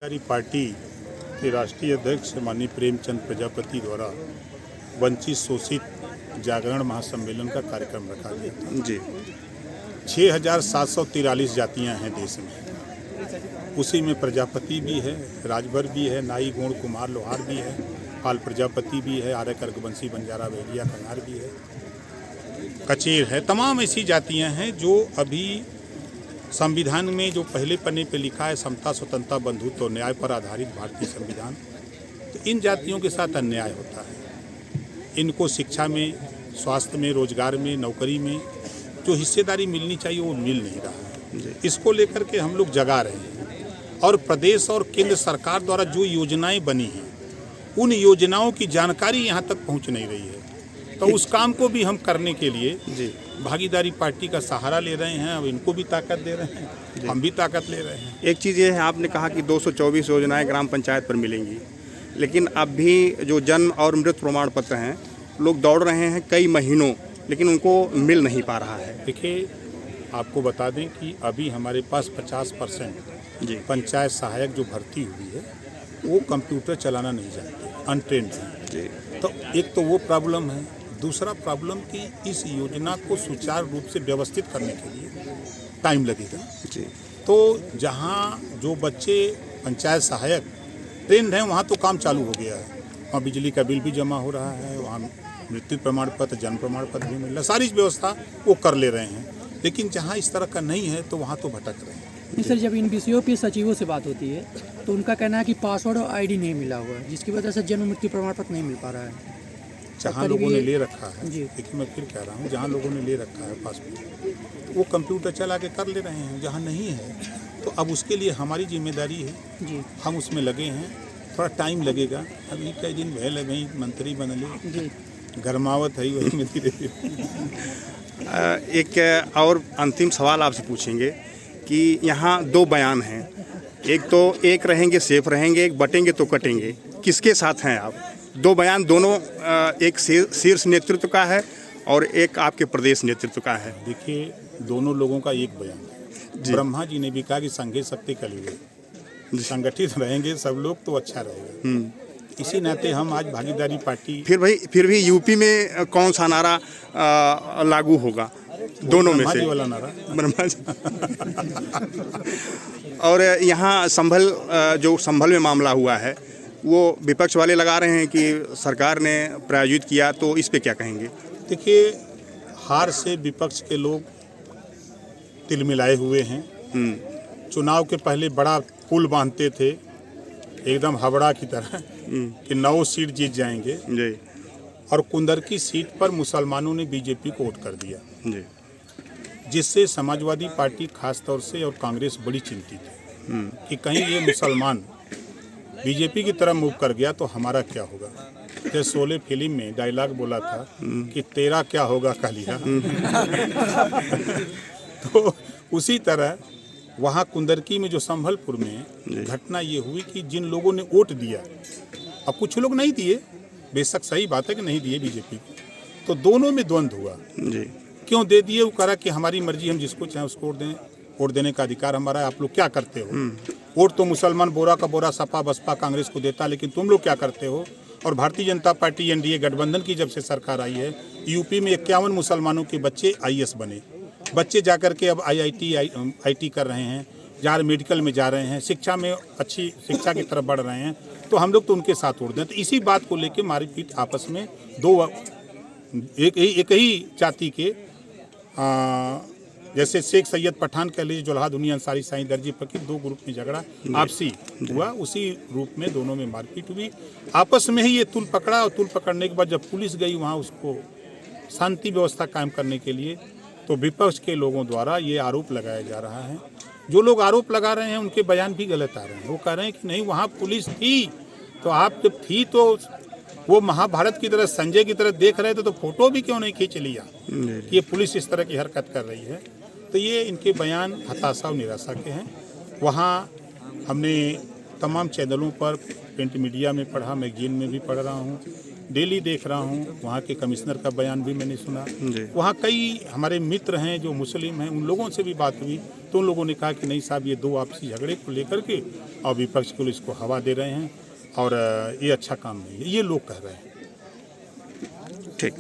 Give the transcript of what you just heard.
हमारी पार्टी के राष्ट्रीय अध्यक्ष माननीय प्रेमचंद प्रजापति द्वारा वंचित शोषित जागरण महासम्मेलन का कार्यक्रम रखा गया था। जी 6,743 जातियां हैं देश में, उसी में प्रजापति भी है, राजभर भी है, नाई गोंड कुमार लोहार भी है, पाल प्रजापति भी है, आर्य कर्कवंशी बंजारा भेड़िया कनार भी है, कचेर है। तमाम ऐसी जातियां हैं जो अभी संविधान में जो पहले पन्ने पे लिखा है समता स्वतंत्रता बंधुत्व और न्याय पर आधारित भारतीय संविधान, तो इन जातियों के साथ अन्याय होता है। इनको शिक्षा में, स्वास्थ्य में, रोजगार में, नौकरी में जो हिस्सेदारी मिलनी चाहिए वो मिल नहीं रहा है। इसको लेकर के हम लोग जगा रहे हैं और प्रदेश और केंद्र सरकार द्वारा जो योजनाएं बनी हैं उन योजनाओं की जानकारी यहाँ तक पहुँच नहीं रही है। तो उस काम को भी हम करने के लिए भागीदारी पार्टी का सहारा ले रहे हैं। अब इनको भी ताकत दे रहे हैं, हम भी ताकत ले रहे हैं। एक चीज़ ये है, आपने कहा कि 224 योजनाएं ग्राम पंचायत पर मिलेंगी, लेकिन अब भी जो जन्म और मृत्यु प्रमाण पत्र हैं लोग दौड़ रहे हैं कई महीनों, लेकिन उनको मिल नहीं पा रहा है। देखिए, आपको बता दें कि अभी हमारे पास 50% पंचायत सहायक जो भर्ती हुई है वो कंप्यूटर चलाना नहीं जानते, अनट्रेंड हैं। तो एक तो वो प्रॉब्लम है। दूसरा प्रॉब्लम कि इस योजना को सुचारू रूप से व्यवस्थित करने के लिए टाइम लगेगा। तो जहाँ जो बच्चे पंचायत सहायक ट्रेंड हैं वहाँ तो काम चालू हो गया है, वहाँ बिजली का बिल भी जमा हो रहा है, वहाँ मृत्यु प्रमाण पत्र, जन्म प्रमाण पत्र भी मिल रहा है, सारी व्यवस्था वो कर ले रहे हैं। लेकिन जहाँ इस तरह का नहीं है तो वहाँ तो भटक रहे हैं। सर, जब इन विषयों पे सचिवों से बात होती है तो उनका कहना है कि पासवर्ड और आईडी नहीं मिला हुआ है, जिसकी वजह से जन्म मृत्यु प्रमाण पत्र नहीं मिल पा रहा है। जहाँ लोगों ने ले रखा है, देखिए मैं फिर कह रहा हूँ, जहाँ लोगों ने ले रखा है पासपोर्ट वो कंप्यूटर चला के कर ले रहे हैं। जहाँ नहीं है तो अब उसके लिए हमारी जिम्मेदारी है, हम उसमें लगे हैं। थोड़ा टाइम लगेगा, अभी कई दिन पहले वही मंत्री बनले, गर्मावत है वही में धीरे धीरे। एक और अंतिम सवाल आपसे पूछेंगे कि यहाँ दो बयान हैं, एक तो एक रहेंगे सेफ रहेंगे, एक बटेंगे तो कटेंगे, किसके साथ हैं आप? दो बयान दोनों एक शीर्ष नेतृत्व का है और एक आपके प्रदेश नेतृत्व का है। देखिए, दोनों लोगों का एक बयान है। ब्रह्मा जी ने भी कहा कि संघे शक्ति कलियुग, संगठित रहेंगे सब लोग तो अच्छा रहेगा। इसी नाते हम आज भागीदारी पार्टी फिर भी यूपी में कौन सा नारा लागू होगा? दोनों में से वाला नारा ब्रह्मा जी। और यहाँ संभल में मामला हुआ है, वो विपक्ष वाले लगा रहे हैं कि सरकार ने प्रायोजित किया, तो इस पे क्या कहेंगे? देखिए, हार से विपक्ष के लोग तिलमिलाए हुए हैं। चुनाव के पहले बड़ा पुल बांधते थे एकदम हावड़ा की तरह कि 9 सीट जीत जाएंगे और कुंदरकी सीट पर मुसलमानों ने बीजेपी को वोट कर दिया, जिससे समाजवादी पार्टी खास तौर से और कांग्रेस बड़ी चिंतित है कि कहीं ये मुसलमान बीजेपी की तरफ मूव कर गया तो हमारा क्या होगा। जैसे शोले फिल्म में डायलॉग बोला था कि तेरा क्या होगा कालिया। तो उसी तरह वहाँ कुंदरकी में जो संभलपुर में घटना ये हुई कि जिन लोगों ने वोट दिया, अब कुछ लोग नहीं दिए, बेशक सही बात है कि नहीं दिए बीजेपी को, तो दोनों में द्वंद्व हुआ। क्यों दे दिए? वो कहा कि हमारी मर्जी, हम जिसको चाहे उसको वोट दें, वोट देने का अधिकार हमारा है, आप लोग क्या करते हो? वोट तो मुसलमान बोरा का बोरा सपा बसपा कांग्रेस को देता, लेकिन तुम लोग क्या करते हो? और भारतीय जनता पार्टी एनडीए गठबंधन की जब से सरकार आई है, यूपी में 51 मुसलमानों के बच्चे आईएएस बने, बच्चे जाकर के अब आईटी कर रहे हैं, जहाँ मेडिकल में जा रहे हैं, शिक्षा में अच्छी शिक्षा की तरफ बढ़ रहे हैं, तो हम लोग तो उनके साथ वोट दें। तो इसी बात को लेकर मारपीट आपस में एक ही जाति के जैसे शेख सैयद पठान कह लीजिए, जोल्हा दुनिया अंसारी साईं दर्जी फकीर, 2 ग्रुप में झगड़ा आपसी हुआ, उसी रूप में दोनों में मारपीट हुई। आपस में ही ये तुल पकड़ा और तुल पकड़ने के बाद जब पुलिस गई वहाँ उसको शांति व्यवस्था कायम करने के लिए, तो विपक्ष के लोगों द्वारा ये आरोप लगाया जा रहा है। जो लोग आरोप लगा रहे हैं उनके बयान भी गलत आ रहे हैं। वो कह रहे हैं कि नहीं, वहाँ पुलिस थी, तो आप जब थी तो वो महाभारत की तरह संजय की तरह देख रहे थे तो फोटो भी क्यों नहीं खींच लिया कि ये पुलिस इस तरह की हरकत कर रही है। तो ये इनके बयान हताशा और निराशा के हैं। वहाँ हमने तमाम चैनलों पर, प्रिंट मीडिया में पढ़ा, मैगजीन में भी पढ़ रहा हूँ, डेली देख रहा हूँ, वहाँ के कमिश्नर का बयान भी मैंने सुना। वहाँ कई हमारे मित्र हैं जो मुस्लिम हैं, उन लोगों से भी बात हुई तो उन लोगों ने कहा कि नहीं साहब, ये दो आपसी झगड़े को लेकर के और विपक्ष को इसको हवा दे रहे हैं और ये अच्छा काम नहीं है, ये लोग कह रहे हैं। ठीक।